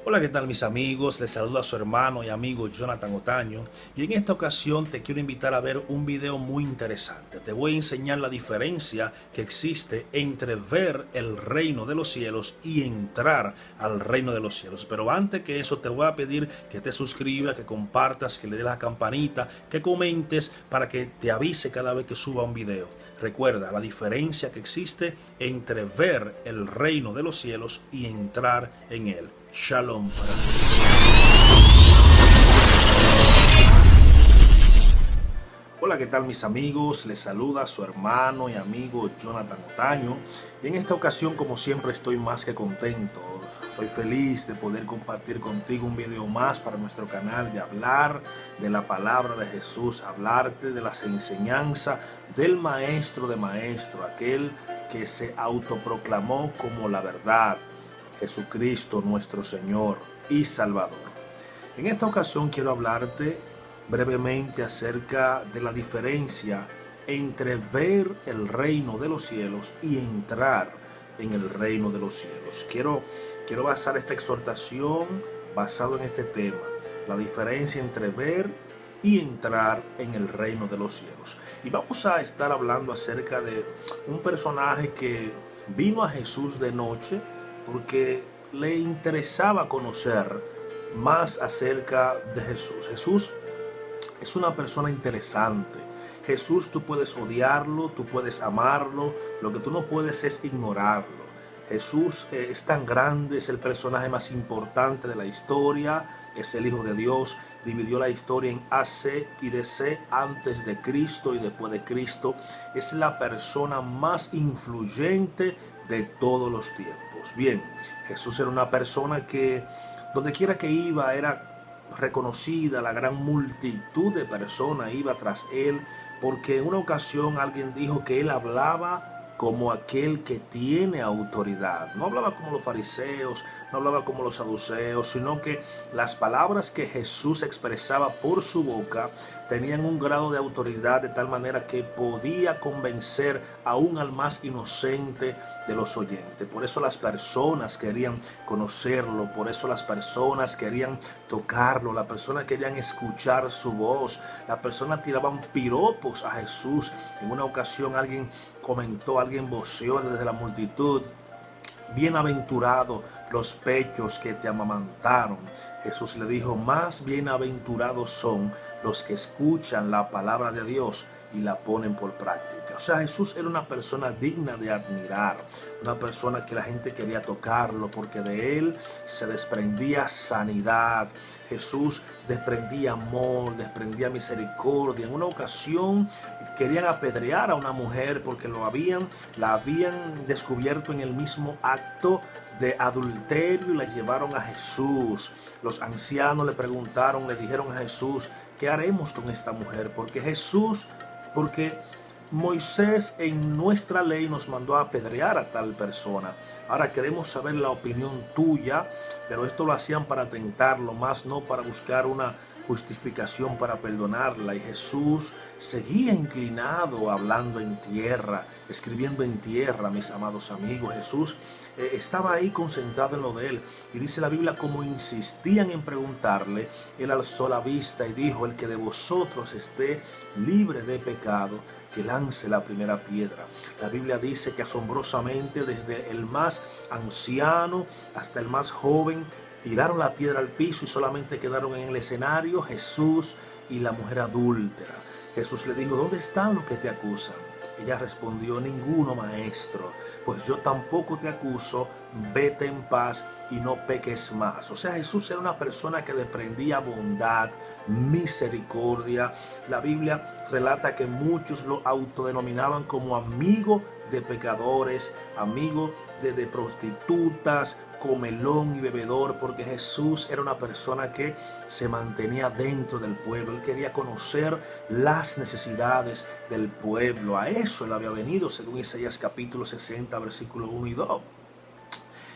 Hola, ¿qué tal mis amigos? Les saluda a su hermano y amigo Jonathan Otaño y en esta ocasión te quiero invitar a ver un video muy interesante. Te voy a enseñar la diferencia que existe entre ver el reino de los cielos y entrar al reino de los cielos. Pero antes que eso te voy a pedir que te suscribas, que compartas, que le des la campanita, que comentes para que te avise cada vez que suba un video. Recuerda la diferencia que existe entre ver el reino de los cielos y entrar en él. Shalom para ti. Hola, ¿qué tal mis amigos? Les saluda su hermano y amigo Jonathan Otaño. Y en esta ocasión, como siempre, estoy más que contento. Estoy feliz de poder compartir contigo un video más para nuestro canal, de hablar de la palabra de Jesús, hablarte de las enseñanzas del maestro de maestros, aquel que se autoproclamó como la verdad, Jesucristo nuestro Señor y Salvador. En esta ocasión quiero hablarte brevemente acerca de la diferencia entre ver el reino de los cielos y entrar en el reino de los cielos. Quiero basar esta exhortación basado en este tema, la diferencia entre ver y entrar en el reino de los cielos. Y vamos a estar hablando acerca de un personaje que vino a Jesús de noche porque le interesaba conocer más acerca de Jesús. Jesús es una persona interesante. Jesús, tú puedes odiarlo, tú puedes amarlo, lo que tú no puedes es ignorarlo. Jesús es tan grande, es el personaje más importante de la historia, es el Hijo de Dios, dividió la historia en AC y DC, antes de Cristo y después de Cristo. Es la persona más influyente de todos los tiempos. Bien, Jesús era una persona que donde quiera que iba era reconocida, la gran multitud de personas iba tras él, porque en una ocasión alguien dijo que él hablaba como aquel que tiene autoridad. No hablaba como los fariseos, no hablaba como los saduceos, sino que las palabras que Jesús expresaba por su boca tenían un grado de autoridad de tal manera que podía convencer aún al más inocente de los oyentes. Por eso las personas querían conocerlo, por eso las personas querían tocarlo, las personas querían escuchar su voz, las personas tiraban piropos a Jesús. En una ocasión alguien comentó, alguien voceó desde la multitud: bienaventurados los pechos que te amamantaron. Jesús le dijo: más bienaventurados son los que escuchan la palabra de Dios y la ponen por práctica. O sea, Jesús era una persona digna de admirar, una persona que la gente quería tocarlo porque de él se desprendía sanidad. Jesús desprendía amor, desprendía misericordia. En una ocasión querían apedrear a una mujer porque la habían descubierto en el mismo acto de adulterio y la llevaron a Jesús. Los ancianos le preguntaron, le dijeron a Jesús: ¿qué haremos con esta mujer? Porque Moisés en nuestra ley nos mandó a apedrear a tal persona. Ahora queremos saber la opinión tuya, pero esto lo hacían para tentarlo, más no para buscar una justificación para perdonarla. Y Jesús seguía inclinado, hablando en tierra, escribiendo en tierra, mis amados amigos. Jesús estaba ahí concentrado en lo de él. Y dice la Biblia, como insistían en preguntarle, él alzó la vista y dijo: el que de vosotros esté libre de pecado, que lance la primera piedra. La Biblia dice que asombrosamente desde el más anciano hasta el más joven tiraron la piedra al piso y solamente quedaron en el escenario Jesús y la mujer adúltera. Jesús le dijo: ¿dónde están los que te acusan? Ella respondió: ninguno, maestro. Pues yo tampoco te acuso, vete en paz y no peques más. O sea, Jesús era una persona que desprendía bondad, misericordia. La Biblia relata que muchos lo autodenominaban como amigo de pecadores, amigo de prostitutas, comelón y bebedor, porque Jesús era una persona que se mantenía dentro del pueblo. Él quería conocer las necesidades del pueblo. A eso él había venido, según Isaías capítulo 60, versículos 1 y 2.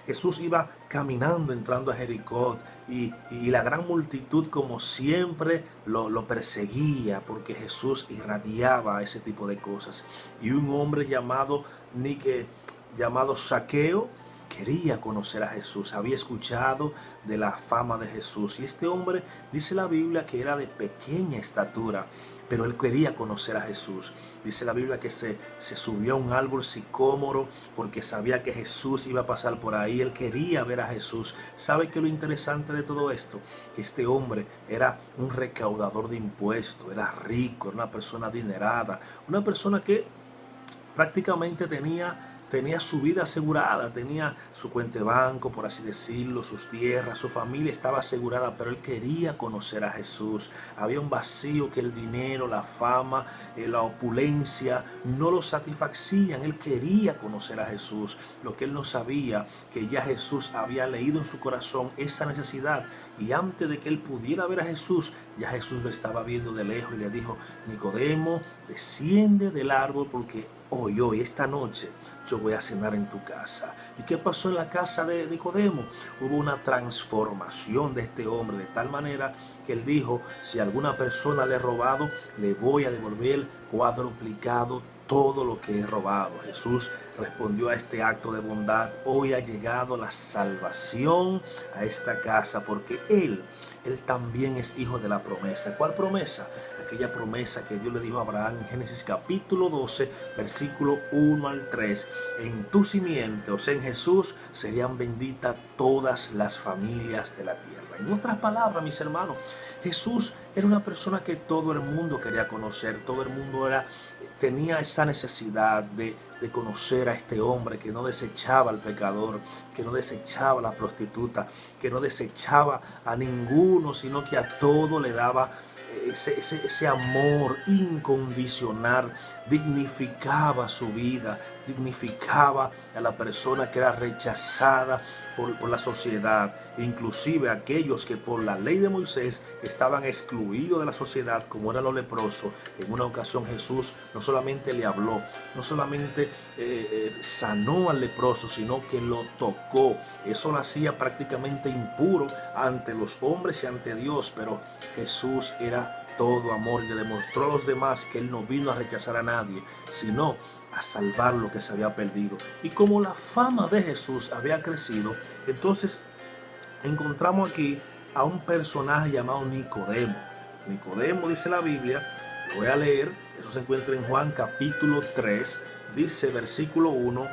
Jesús iba caminando, entrando a Jericó, y la gran multitud, como siempre, lo perseguía, porque Jesús irradiaba ese tipo de cosas. Y un hombre llamado Zaqueo quería conocer a Jesús, había escuchado de la fama de Jesús. Y este hombre, dice la Biblia, que era de pequeña estatura, pero él quería conocer a Jesús. Dice la Biblia que se subió a un árbol sicómoro porque sabía que Jesús iba a pasar por ahí. Él quería ver a Jesús. ¿Sabe qué es lo interesante de todo esto? Que este hombre era un recaudador de impuestos, era rico, era una persona adinerada, una persona que prácticamente tenía su vida asegurada, tenía su cuenta de banco, por así decirlo, sus tierras, su familia estaba asegurada, pero él quería conocer a Jesús. Había un vacío que el dinero, la fama, la opulencia no lo satisfacían. Él quería conocer a Jesús. Lo que él no sabía, que ya Jesús había leído en su corazón esa necesidad, y antes de que él pudiera ver a Jesús, ya Jesús lo estaba viendo de lejos y le dijo: Nicodemo, desciende del árbol porque hoy, esta noche, yo voy a cenar en tu casa. ¿Y qué pasó en la casa de Nicodemo? Hubo una transformación de este hombre de tal manera que él dijo: si alguna persona le he robado, le voy a devolver cuadruplicado todo lo que he robado. Jesús respondió a este acto de bondad: hoy ha llegado la salvación a esta casa, porque Él también es hijo de la promesa. ¿Cuál promesa? Aquella promesa que Dios le dijo a Abraham en Génesis capítulo 12, versículo 1 al 3. En tu simiente, o sea, en Jesús, serían benditas todas las familias de la tierra. En otras palabras, mis hermanos, Jesús era una persona que todo el mundo quería conocer. Todo el mundo tenía esa necesidad de conocer a este hombre que no desechaba al pecador, que no desechaba a la prostituta, que no desechaba a ninguno, sino que a todo le daba ese amor incondicional. Dignificaba su vida, dignificaba a la persona que era rechazada por la sociedad, inclusive aquellos que por la ley de Moisés estaban excluidos de la sociedad, como eran los leprosos. En una ocasión Jesús no solamente le habló, no solamente sanó al leproso, sino que lo tocó. Eso lo hacía prácticamente impuro ante los hombres y ante Dios, pero Jesús era todo amor y le demostró a los demás que Él no vino a rechazar a nadie, sino a salvar lo que se había perdido. Y como la fama de Jesús había crecido, entonces encontramos aquí a un personaje llamado Nicodemo. Nicodemo, dice la Biblia, lo voy a leer, eso se encuentra en Juan capítulo 3, dice versículo 1,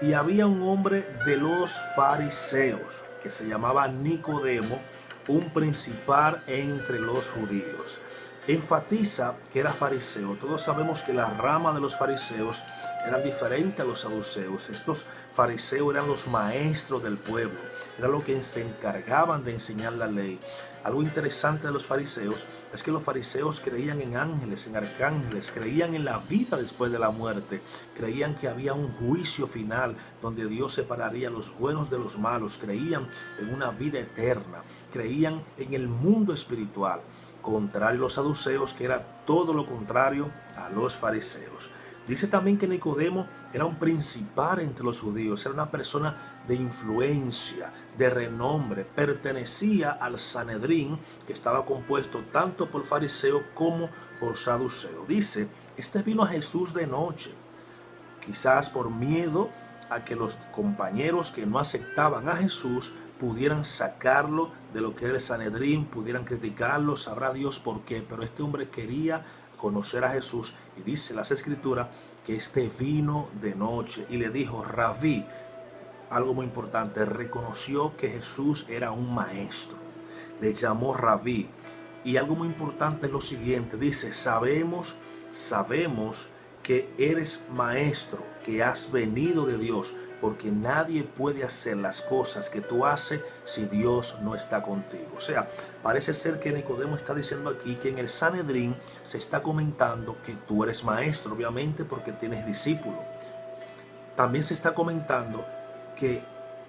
y había un hombre de los fariseos que se llamaba Nicodemo, un principal entre los judíos. Enfatiza que era fariseo. Todos sabemos que la rama de los fariseos era diferente a los saduceos. Estos fariseos eran los maestros del pueblo, eran los que se encargaban de enseñar la ley. Algo interesante de los fariseos es que los fariseos creían en ángeles, en arcángeles, creían en la vida después de la muerte, creían que había un juicio final donde Dios separaría a los buenos de los malos, creían en una vida eterna, creían en el mundo espiritual. Contrario a los saduceos, que era todo lo contrario a los fariseos. Dice también que Nicodemo era un principal entre los judíos, era una persona de influencia, de renombre, pertenecía al Sanedrín, que estaba compuesto tanto por fariseos como por saduceos. Dice, este vino a Jesús de noche, quizás por miedo a que los compañeros que no aceptaban a Jesús pudieran sacarlo de lo que era el Sanedrín, pudieran criticarlo, sabrá Dios por qué, pero este hombre quería conocer a Jesús, y dice las Escrituras que este vino de noche y le dijo: Rabí. Algo muy importante, reconoció que Jesús era un maestro, le llamó Rabí. Y algo muy importante es lo siguiente, dice: sabemos que eres maestro, que has venido de Dios, porque nadie puede hacer las cosas que tú haces si Dios no está contigo. O sea, parece ser que Nicodemo está diciendo aquí que en el Sanedrín se está comentando que tú eres maestro, obviamente porque tienes discípulos. También se está comentando que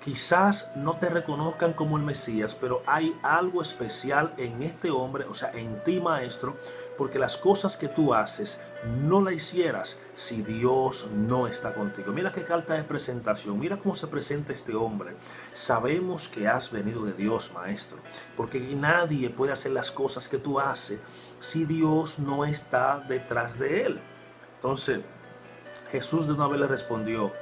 quizás no te reconozcan como el Mesías, pero hay algo especial en este hombre, o sea, en ti, maestro, porque las cosas que tú haces no las hicieras si Dios no está contigo. Mira qué carta de presentación, mira cómo se presenta este hombre. Sabemos que has venido de Dios, maestro, porque nadie puede hacer las cosas que tú haces si Dios no está detrás de él. Entonces, Jesús de una vez le respondió: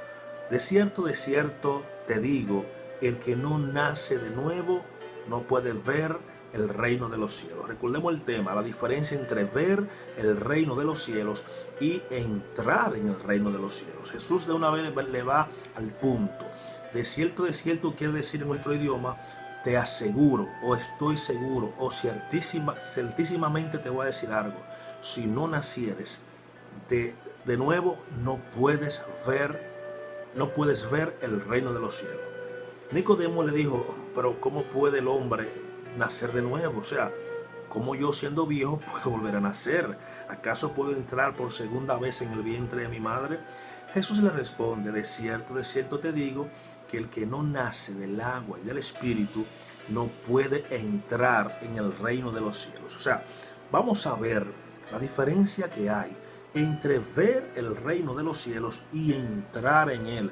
de cierto, te digo, el que no nace de nuevo no puede ver el reino de los cielos. Recordemos el tema, la diferencia entre ver el reino de los cielos y entrar en el reino de los cielos. Jesús de una vez le va al punto. De cierto quiere decir en nuestro idioma, te aseguro, o estoy seguro, o certísimamente te voy a decir algo. Si no nacieres de nuevo, no puedes ver el reino de los cielos. Nicodemo le dijo, pero ¿cómo puede el hombre nacer de nuevo? O sea, ¿cómo yo siendo viejo puedo volver a nacer? ¿Acaso puedo entrar por segunda vez en el vientre de mi madre? Jesús le responde, de cierto te digo, que el que no nace del agua y del Espíritu no puede entrar en el reino de los cielos. O sea, vamos a ver la diferencia que hay entre ver el reino de los cielos y entrar en él.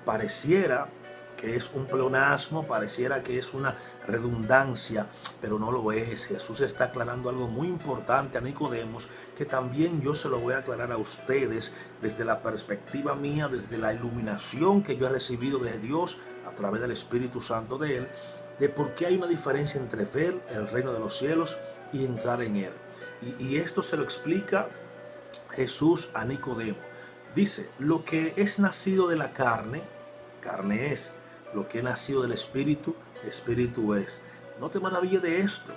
Pareciera que es un pleonasmo, pareciera que es una redundancia, pero no lo es. Jesús está aclarando algo muy importante a Nicodemos, que también yo se lo voy a aclarar a ustedes desde la perspectiva mía, desde la iluminación que yo he recibido de Dios a través del Espíritu Santo de Él, de por qué hay una diferencia entre ver el reino de los cielos y entrar en Él. Y esto se lo explica Jesús a Nicodemo. Dice, lo que es nacido de la carne, carne es. Lo que es nacido del Espíritu, Espíritu es. No te maravilles de esto.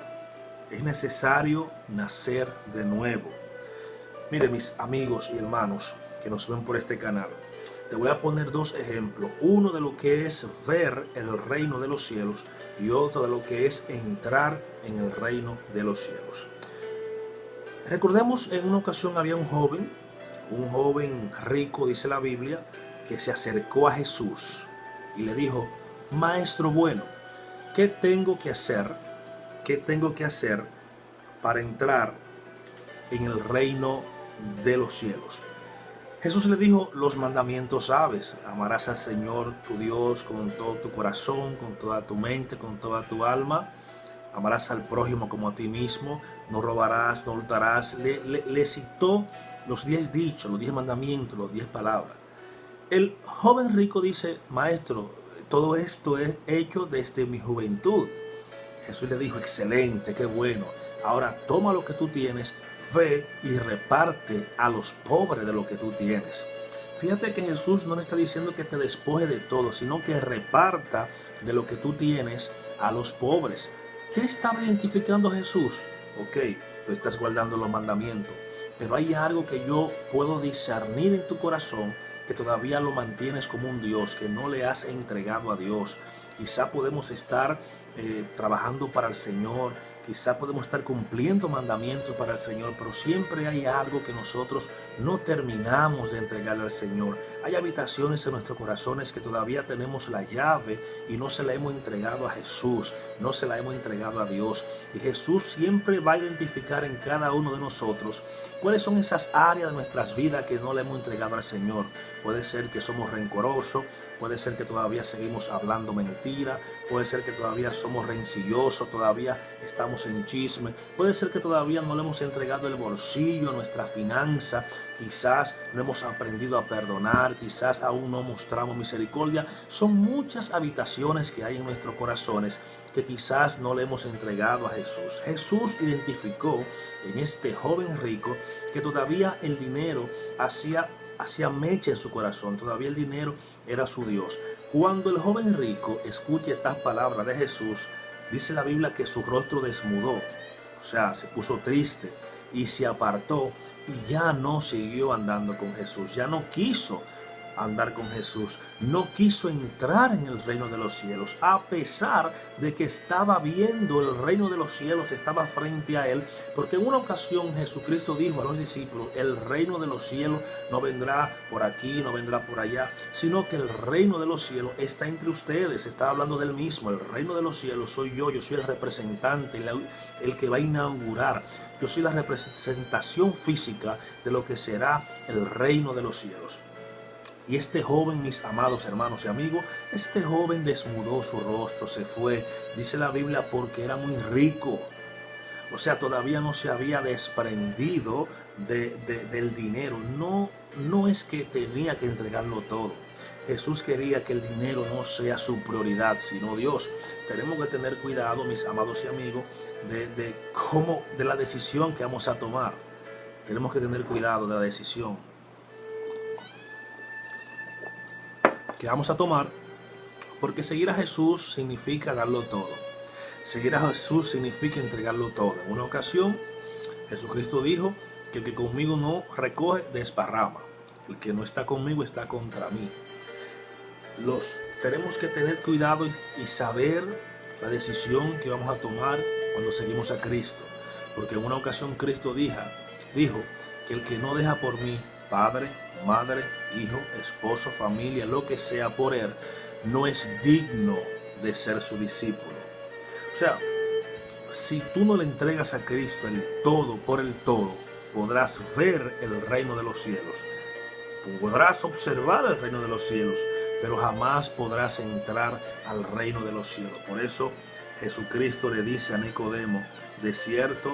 Es necesario nacer de nuevo. Mire, mis amigos y hermanos que nos ven por este canal, te voy a poner dos ejemplos. Uno de lo que es ver el reino de los cielos y otro de lo que es entrar en el reino de los cielos. Recordemos, en una ocasión había un joven rico, dice la Biblia, que se acercó a Jesús y le dijo, Maestro bueno, ¿qué tengo que hacer? ¿Qué tengo que hacer para entrar en el reino de los cielos? Jesús le dijo, los mandamientos sabes, amarás al Señor tu Dios con todo tu corazón, con toda tu mente, con toda tu alma, amarás al prójimo como a ti mismo, no robarás, no hurtarás. Le citó los 10 dichos, los 10 mandamientos, los 10 palabras. El joven rico dice, Maestro, todo esto es hecho desde mi juventud. Jesús le dijo, excelente, qué bueno. Ahora toma lo que tú tienes, ve y reparte a los pobres de lo que tú tienes. Fíjate que Jesús no le está diciendo que te despoje de todo, sino que reparta de lo que tú tienes a los pobres. ¿Qué estaba identificando Jesús? Ok, tú estás guardando los mandamientos, pero hay algo que yo puedo discernir en tu corazón, que todavía lo mantienes como un Dios, que no le has entregado a Dios. Quizá podemos estar trabajando para el Señor, quizá podemos estar cumpliendo mandamientos para el Señor, pero siempre hay algo que nosotros no terminamos de entregarle al Señor. Hay habitaciones en nuestros corazones que todavía tenemos la llave y no se la hemos entregado a Jesús, no se la hemos entregado a Dios. Y Jesús siempre va a identificar en cada uno de nosotros cuáles son esas áreas de nuestras vidas que no le hemos entregado al Señor. Puede ser que somos rencorosos, puede ser que todavía seguimos hablando mentira, puede ser que todavía somos rencillosos, todavía estamos en chisme, puede ser que todavía no le hemos entregado el bolsillo, nuestra finanza, quizás no hemos aprendido a perdonar, quizás aún no mostramos misericordia. Son muchas habitaciones que hay en nuestros corazones que quizás no le hemos entregado a Jesús. Jesús identificó en este joven rico que todavía el dinero hacía mecha en su corazón, todavía el dinero era su Dios. Cuando el joven rico escucha estas palabras de Jesús, dice la Biblia que su rostro desmudó, o sea, se puso triste y se apartó y ya no siguió andando con Jesús, ya no quiso andar con Jesús, no quiso entrar en el reino de los cielos, a pesar de que estaba viendo el reino de los cielos, estaba frente a él, porque en una ocasión Jesucristo dijo a los discípulos, el reino de los cielos no vendrá por aquí, no vendrá por allá, sino que el reino de los cielos está entre ustedes. Estaba hablando del mismo, el reino de los cielos soy yo soy el representante, el que va a inaugurar, yo soy la representación física de lo que será el reino de los cielos. Y este joven, mis amados hermanos y amigos, este joven desnudó su rostro, se fue, dice la Biblia, porque era muy rico. O sea, todavía no se había desprendido del dinero. No es que tenía que entregarlo todo. Jesús quería que el dinero no sea su prioridad, sino Dios. Tenemos que tener cuidado, mis amados y amigos, de la decisión que vamos a tomar. Tenemos que tener cuidado de la decisión que vamos a tomar, porque seguir a Jesús significa darlo todo. Seguir a Jesús significa entregarlo todo. En una ocasión, Jesucristo dijo que el que conmigo no recoge, desparrama. El que no está conmigo está contra mí. Tenemos que tener cuidado y saber la decisión que vamos a tomar cuando seguimos a Cristo. Porque en una ocasión Cristo dijo que el que no deja por mí padre, madre, hijo, esposo, familia, lo que sea por él, no es digno de ser su discípulo. O sea, si tú no le entregas a Cristo el todo por el todo, podrás ver el reino de los cielos. Podrás observar el reino de los cielos, pero jamás podrás entrar al reino de los cielos. Por eso Jesucristo le dice a Nicodemo: de cierto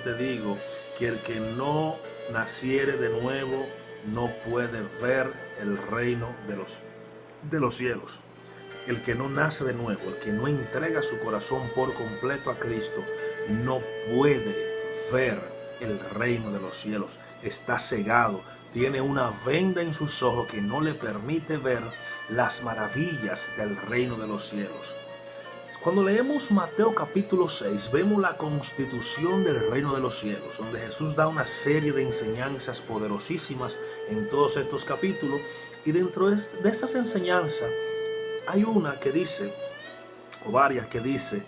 te digo, que el que no naciere de nuevo no puede ver el reino de los cielos. El que no nace de nuevo, el que no entrega su corazón por completo a Cristo, no puede ver el reino de los cielos. Está cegado, tiene una venda en sus ojos que no le permite ver las maravillas del reino de los cielos. Cuando leemos Mateo capítulo 6, vemos la constitución del reino de los cielos, donde Jesús da una serie de enseñanzas poderosísimas en todos estos capítulos, y dentro de esas enseñanzas hay una que dice, o varias que dice: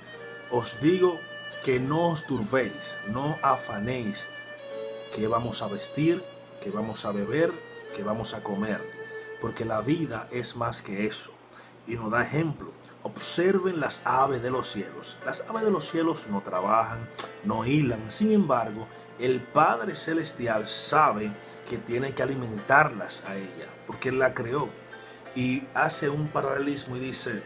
os digo que no os turbéis, no afanéis, que vamos a vestir, que vamos a beber, que vamos a comer, porque la vida es más que eso. Y nos da ejemplo: observen las aves de los cielos. Las aves de los cielos no trabajan, no hilan, sin embargo, el Padre Celestial sabe que tiene que alimentarlas a ella, porque Él la creó. Y hace un paralelismo y dice: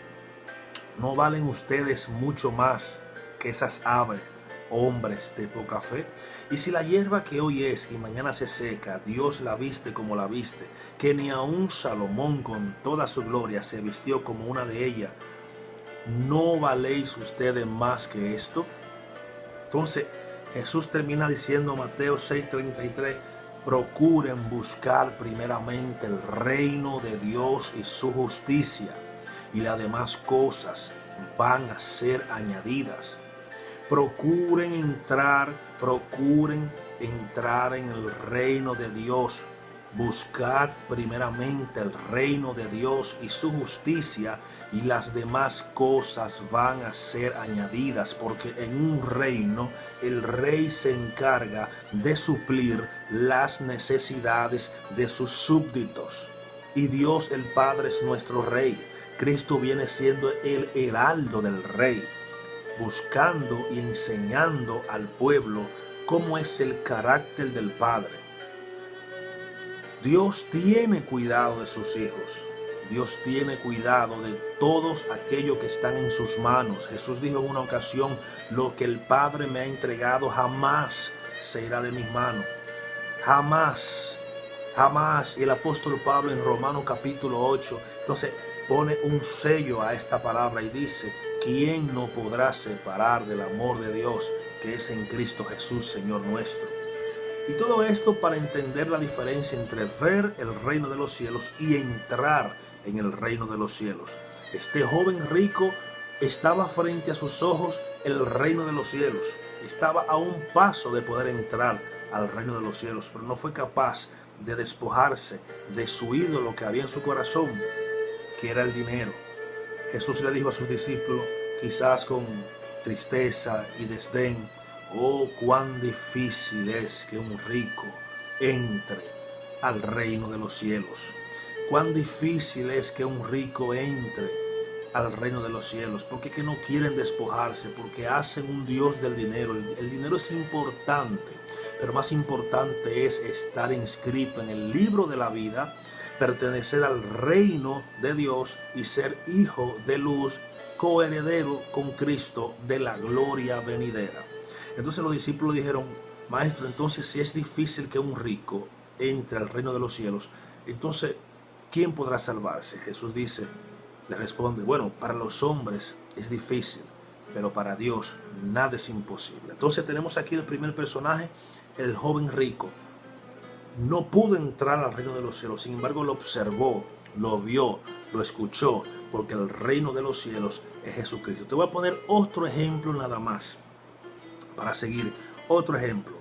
¿no valen ustedes mucho más que esas aves, hombres de poca fe? Y si la hierba que hoy es y mañana se seca, Dios la viste como la viste, que ni aun Salomón con toda su gloria se vistió como una de ellas, ¿no valéis ustedes más que esto? Entonces Jesús termina diciendo, Mateo 6:33, procuren buscar primeramente el reino de Dios y su justicia, y las demás cosas van a ser añadidas. Procuren entrar en el reino de Dios. Buscad primeramente el reino de Dios y su justicia, y las demás cosas van a ser añadidas, porque en un reino el rey se encarga de suplir las necesidades de sus súbditos. Y Dios el Padre es nuestro rey. Cristo viene siendo el heraldo del rey, buscando y enseñando al pueblo cómo es el carácter del Padre. Dios tiene cuidado de sus hijos. Dios tiene cuidado de todos aquellos que están en sus manos. Jesús dijo en una ocasión: lo que el Padre me ha entregado jamás se irá de mis manos. Jamás, jamás. Y el apóstol Pablo en Romanos capítulo 8, entonces pone un sello a esta palabra y dice: ¿quién no podrá separar del amor de Dios que es en Cristo Jesús, Señor nuestro? Y todo esto para entender la diferencia entre ver el reino de los cielos y entrar en el reino de los cielos. Este joven rico estaba frente a sus ojos el reino de los cielos. Estaba a un paso de poder entrar al reino de los cielos, pero no fue capaz de despojarse de su ídolo que había en su corazón, que era el dinero. Jesús le dijo a sus discípulos, quizás con tristeza y desdén: oh, cuán difícil es que un rico entre al reino de los cielos. Cuán difícil es que un rico entre al reino de los cielos, porque que no quieren despojarse, porque hacen un Dios del dinero. El dinero es importante, pero más importante es estar inscrito en el libro de la vida, pertenecer al reino de Dios y ser hijo de luz, coheredero con Cristo de la gloria venidera. Entonces los discípulos dijeron: maestro, entonces si es difícil que un rico entre al reino de los cielos, entonces ¿quién podrá salvarse? Jesús le responde, bueno, para los hombres es difícil, pero para Dios nada es imposible. Entonces tenemos aquí el primer personaje, el joven rico. No pudo entrar al reino de los cielos, sin embargo lo observó, lo vio, lo escuchó, porque el reino de los cielos es Jesucristo. Te voy a poner otro ejemplo nada más, para seguir, otro ejemplo.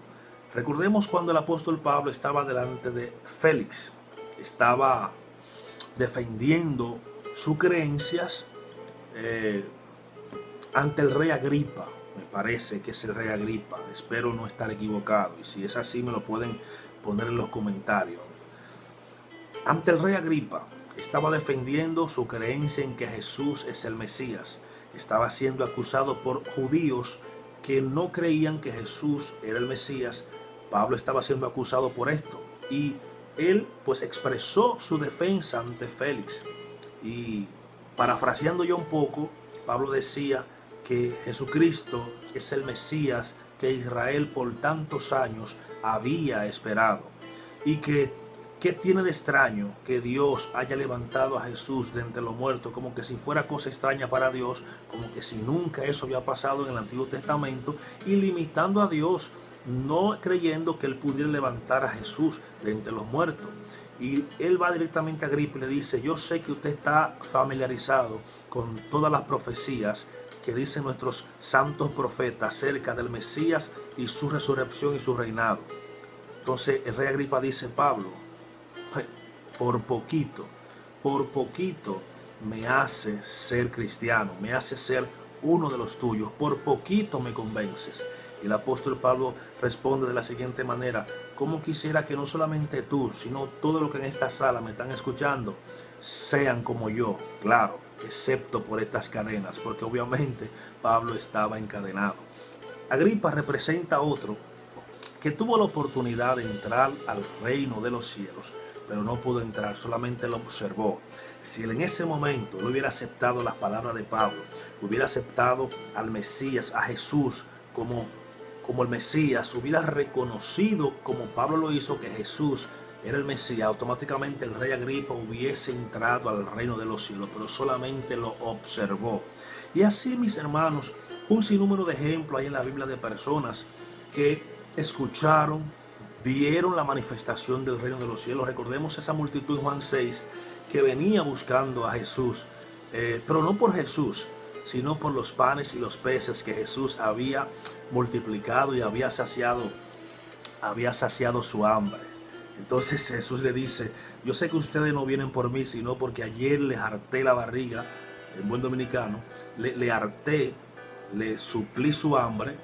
Recordemos cuando el apóstol Pablo estaba delante de Félix, estaba defendiendo sus creencias ante el rey Agripa. Me parece que es el rey Agripa, espero no estar equivocado, y si es así me lo pueden poner en los comentarios. Ante el rey Agripa estaba defendiendo su creencia en que Jesús es el Mesías. Estaba siendo acusado por judíos que no creían que Jesús era el Mesías. Pablo estaba siendo acusado por esto y él pues expresó su defensa ante Félix. Y parafraseando yo un poco, Pablo decía que Jesucristo es el Mesías que Israel por tantos años había esperado. Y que, ¿qué tiene de extraño que Dios haya levantado a Jesús de entre los muertos? Como que si fuera cosa extraña para Dios, como que si nunca eso había pasado en el Antiguo Testamento, y limitando a Dios, no creyendo que él pudiera levantar a Jesús de entre los muertos. Y él va directamente a Agripa y le dice, yo sé que usted está familiarizado con todas las profecías que dicen nuestros santos profetas acerca del Mesías y su resurrección y su reinado. Entonces el rey Agripa dice, Pablo, por poquito me hace ser cristiano, me hace ser uno de los tuyos, por poquito me convences. Y el apóstol Pablo responde de la siguiente manera, ¿cómo quisiera que no solamente tú, sino todo lo que en esta sala me están escuchando, sean como yo? Claro, excepto por estas cadenas, porque obviamente Pablo estaba encadenado. Agripa representa a otro que tuvo la oportunidad de entrar al reino de los cielos, pero no pudo entrar, solamente lo observó. Si él en ese momento no hubiera aceptado las palabras de Pablo, hubiera aceptado al Mesías, a Jesús como el Mesías, hubiera reconocido, como Pablo lo hizo, que Jesús era el Mesías, automáticamente el rey Agripa hubiese entrado al reino de los cielos, pero solamente lo observó. Y así, mis hermanos, un sinnúmero de ejemplos hay en la Biblia de personas que escucharon, vieron la manifestación del reino de los cielos. Recordemos esa multitud en Juan 6 que venía buscando a Jesús, pero no por Jesús, sino por los panes y los peces que Jesús había multiplicado y había saciado su hambre. Entonces Jesús le dice, yo sé que ustedes no vienen por mí, sino porque ayer les harté la barriga, en buen dominicano, le harté, le suplí su hambre,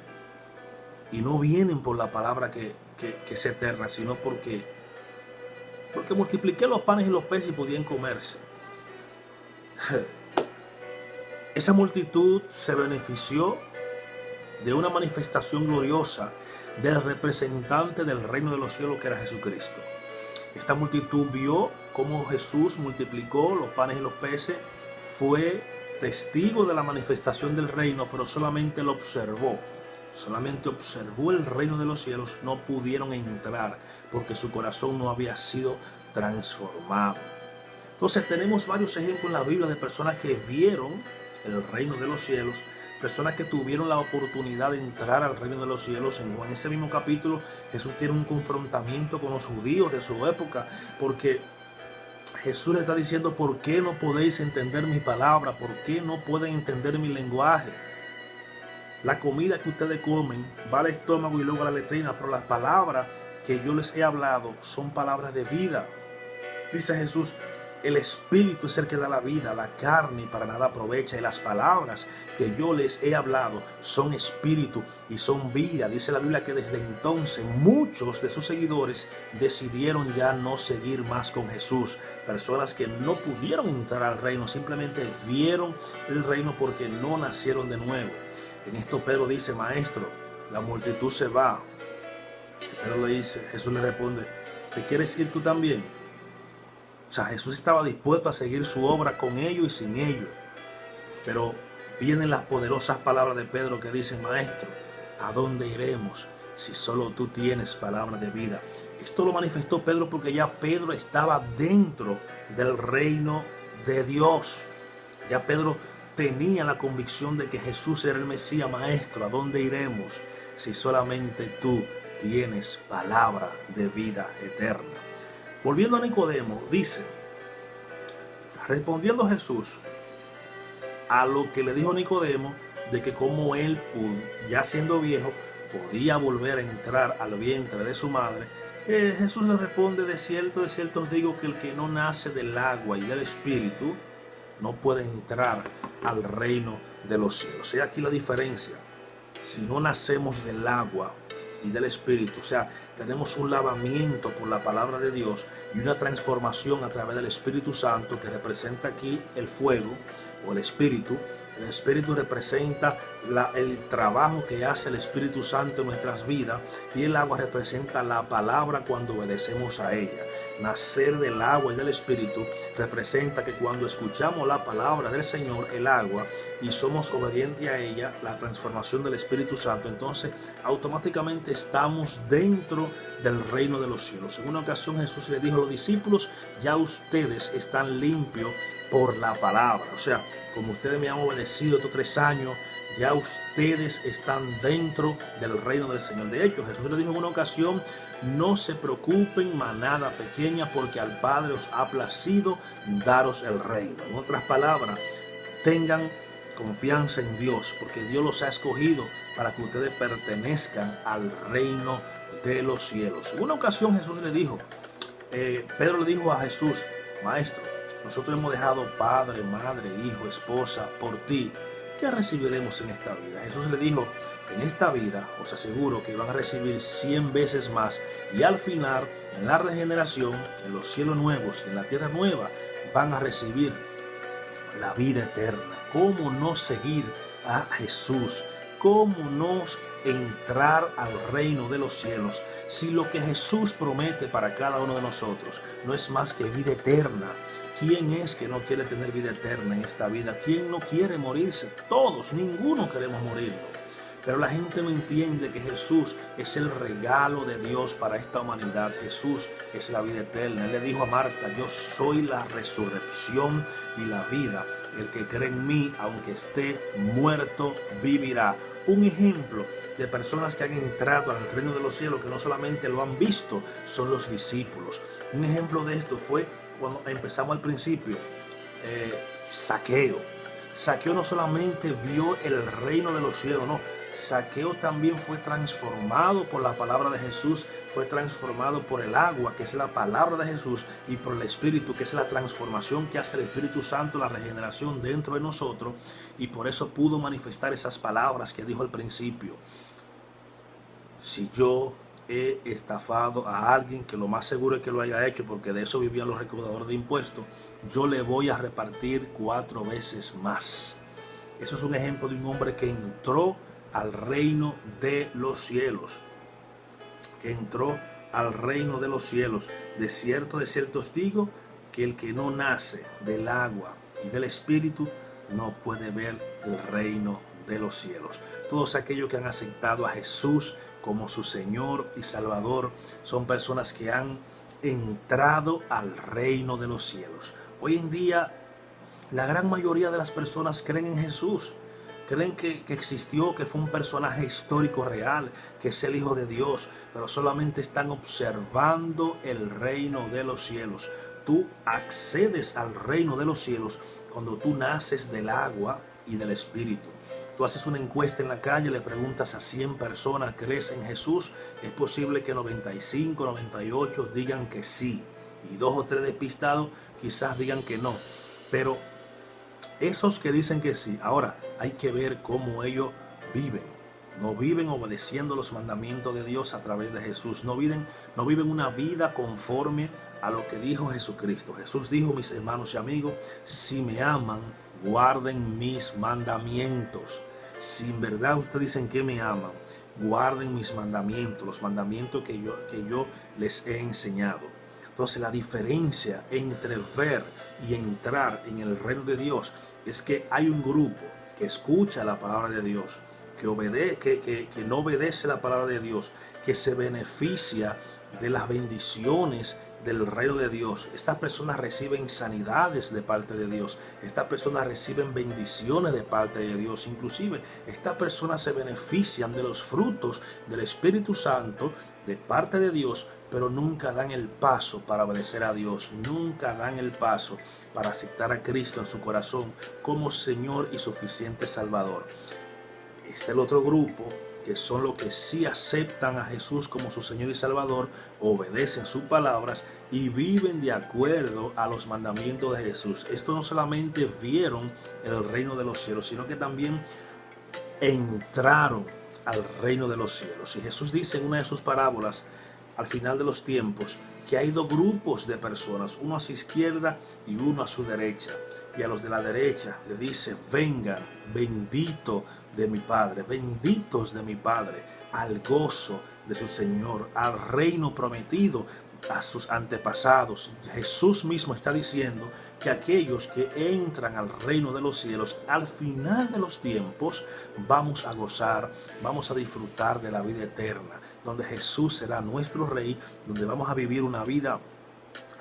y no vienen por la palabra que es eterna, sino porque multipliqué los panes y los peces y podían comerse. Esa multitud se benefició de una manifestación gloriosa del representante del reino de los cielos, que era Jesucristo. Esta multitud vio cómo Jesús multiplicó los panes y los peces, fue testigo de la manifestación del reino, pero solamente lo observó. Solamente observó el reino de los cielos, no pudieron entrar porque su corazón no había sido transformado. Entonces tenemos varios ejemplos en la Biblia de personas que vieron el reino de los cielos, personas que tuvieron la oportunidad de entrar al reino de los cielos. En ese mismo capítulo Jesús tiene un confrontamiento con los judíos de su época, porque Jesús le está diciendo, ¿por qué no podéis entender mi palabra? ¿Por qué no pueden entender mi lenguaje? La comida que ustedes comen va al estómago y luego a la letrina, pero las palabras que yo les he hablado son palabras de vida. Dice Jesús, el espíritu es el que da la vida, la carne para nada aprovecha, y las palabras que yo les he hablado son espíritu y son vida. Dice la Biblia que desde entonces muchos de sus seguidores decidieron ya no seguir más con Jesús. Personas que no pudieron entrar al reino, simplemente vieron el reino porque no nacieron de nuevo. En esto Pedro dice, maestro, la multitud se va. Pedro le dice, Jesús le responde, ¿te quieres ir tú también? O sea, Jesús estaba dispuesto a seguir su obra con ellos y sin ellos. Pero vienen las poderosas palabras de Pedro que dicen, maestro, ¿a dónde iremos si solo tú tienes palabra de vida? Esto lo manifestó Pedro porque ya Pedro estaba dentro del reino de Dios. Ya Pedro tenía la convicción de que Jesús era el Mesías. Maestro, ¿a dónde iremos si solamente tú tienes palabra de vida eterna? Volviendo a Nicodemo, dice, respondiendo Jesús a lo que le dijo Nicodemo, de que como él, ya siendo viejo, podía volver a entrar al vientre de su madre, Jesús le responde, de cierto os digo que el que no nace del agua y del Espíritu no puede entrar al reino de los cielos. Y aquí la diferencia. Si no nacemos del agua y del Espíritu, o sea, tenemos un lavamiento por la palabra de Dios y una transformación a través del Espíritu Santo, que representa aquí el fuego o el Espíritu. El Espíritu representa el trabajo que hace el Espíritu Santo en nuestras vidas, y el agua representa la palabra cuando obedecemos a ella. Nacer del agua y del Espíritu representa que cuando escuchamos la palabra del Señor, el agua, y somos obedientes a ella, la transformación del Espíritu Santo, entonces automáticamente estamos dentro del reino de los cielos. En una ocasión Jesús le dijo a los discípulos, ya ustedes están limpios por la palabra. O sea, como ustedes me han obedecido estos 3 años, ya ustedes están dentro del reino del Señor. De hecho, Jesús le dijo en una ocasión, no se preocupen, manada pequeña, porque al Padre os ha placido daros el reino. En otras palabras, tengan confianza en Dios, porque Dios los ha escogido para que ustedes pertenezcan al reino de los cielos. En una ocasión Jesús le dijo, Pedro le dijo a Jesús, Maestro, nosotros hemos dejado padre, madre, hijo, esposa por ti. ¿Qué recibiremos en esta vida? Jesús le dijo, en esta vida os aseguro que van a recibir 100 veces más, y al final, en la regeneración, en los cielos nuevos, en la tierra nueva, van a recibir la vida eterna. ¿Cómo no seguir a Jesús? ¿Cómo no entrar al reino de los cielos si lo que Jesús promete para cada uno de nosotros no es más que vida eterna? ¿Quién es que no quiere tener vida eterna en esta vida? ¿Quién no quiere morirse? Todos, ninguno queremos morirnos. Pero la gente no entiende que Jesús es el regalo de Dios para esta humanidad. Jesús es la vida eterna. Él le dijo a Marta, yo soy la resurrección y la vida. El que cree en mí, aunque esté muerto, vivirá. Un ejemplo de personas que han entrado al reino de los cielos, que no solamente lo han visto, son los discípulos. Un ejemplo de esto fue cuando empezamos al principio, Zaqueo. Zaqueo no solamente vio el reino de los cielos, no. Zaqueo también fue transformado por la palabra de Jesús, fue transformado por el agua, que es la palabra de Jesús, y por el Espíritu, que es la transformación que hace el Espíritu Santo, la regeneración dentro de nosotros, y por eso pudo manifestar esas palabras que dijo al principio. Si yo he estafado a alguien, que lo más seguro es que lo haya hecho, porque de eso vivían los recaudadores de impuestos, yo le voy a repartir 4 veces más. Eso es un ejemplo de un hombre que entró al reino de los cielos, que entró al reino de los cielos. De cierto os digo que el que no nace del agua y del Espíritu no puede ver el reino de los cielos. Todos aquellos que han aceptado a Jesús como su Señor y Salvador son personas que han entrado al reino de los cielos. Hoy en día la gran mayoría de las personas creen en Jesús, creen que existió, que fue un personaje histórico real, que es el Hijo de Dios, pero solamente están observando el reino de los cielos. Tú accedes al reino de los cielos cuando tú naces del agua y del Espíritu. Tú haces una encuesta en la calle, le preguntas a 100 personas, ¿crees en Jesús? Es posible que 95, 98 digan que sí, y 2 o 3 despistados quizás digan que no. Pero esos que dicen que sí, ahora hay que ver cómo ellos viven. No viven obedeciendo los mandamientos de Dios a través de Jesús. No viven una vida conforme a lo que dijo Jesucristo. Jesús dijo, mis hermanos y amigos, si me aman, guarden mis mandamientos. Si en verdad ustedes dicen que me aman, guarden mis mandamientos, los mandamientos que yo les he enseñado. Entonces la diferencia entre ver y entrar en el reino de Dios es que hay un grupo que escucha la palabra de Dios, que no obedece la palabra de Dios, que se beneficia de las bendiciones del reino de Dios. Estas personas reciben sanidades de parte de Dios. Estas personas reciben bendiciones de parte de Dios. Inclusive, estas personas se benefician de los frutos del Espíritu Santo de parte de Dios, pero nunca dan el paso para obedecer a Dios. Nunca dan el paso para aceptar a Cristo en su corazón como Señor y suficiente Salvador. Está el otro grupo, que son los que sí aceptan a Jesús como su Señor y Salvador, obedecen sus palabras y viven de acuerdo a los mandamientos de Jesús. Esto no solamente vieron el reino de los cielos, sino que también entraron al reino de los cielos. Y Jesús dice en una de sus parábolas, al final de los tiempos, que hay dos grupos de personas, uno a su izquierda y uno a su derecha. Y a los de la derecha le dice: vengan, bendito de mi Padre, benditos de mi Padre, al gozo de su Señor, al reino prometido a sus antepasados. Jesús mismo está diciendo que aquellos que entran al reino de los cielos, al final de los tiempos, vamos a gozar, vamos a disfrutar de la vida eterna, donde Jesús será nuestro Rey, donde vamos a vivir una vida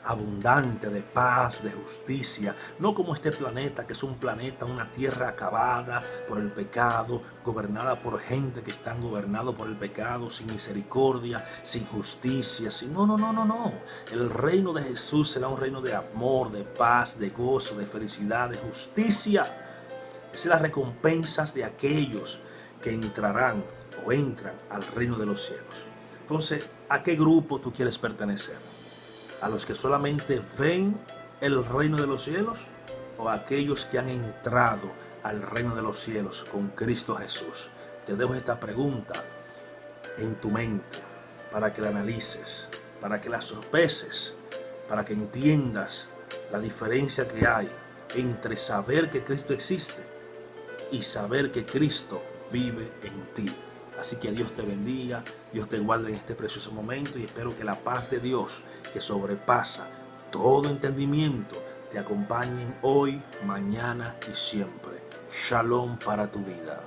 abundante de paz, de justicia, no como este planeta, que es un planeta, una tierra acabada por el pecado, gobernada por gente que están gobernados por el pecado, sin misericordia, sin justicia, sin... No. El reino de Jesús será un reino de amor, de paz, de gozo, de felicidad, de justicia. Esas son las recompensas de aquellos que entrarán o entran al reino de los cielos. Entonces, ¿a qué grupo tú quieres pertenecer? ¿A los que solamente ven el reino de los cielos o a aquellos que han entrado al reino de los cielos con Cristo Jesús? Te dejo esta pregunta en tu mente para que la analices, para que la sopeses, para que entiendas la diferencia que hay entre saber que Cristo existe y saber que Cristo vive en ti. Así que Dios te bendiga, Dios te guarde en este precioso momento y espero que la paz de Dios, que sobrepasa todo entendimiento, te acompañen hoy, mañana y siempre. Shalom para tu vida.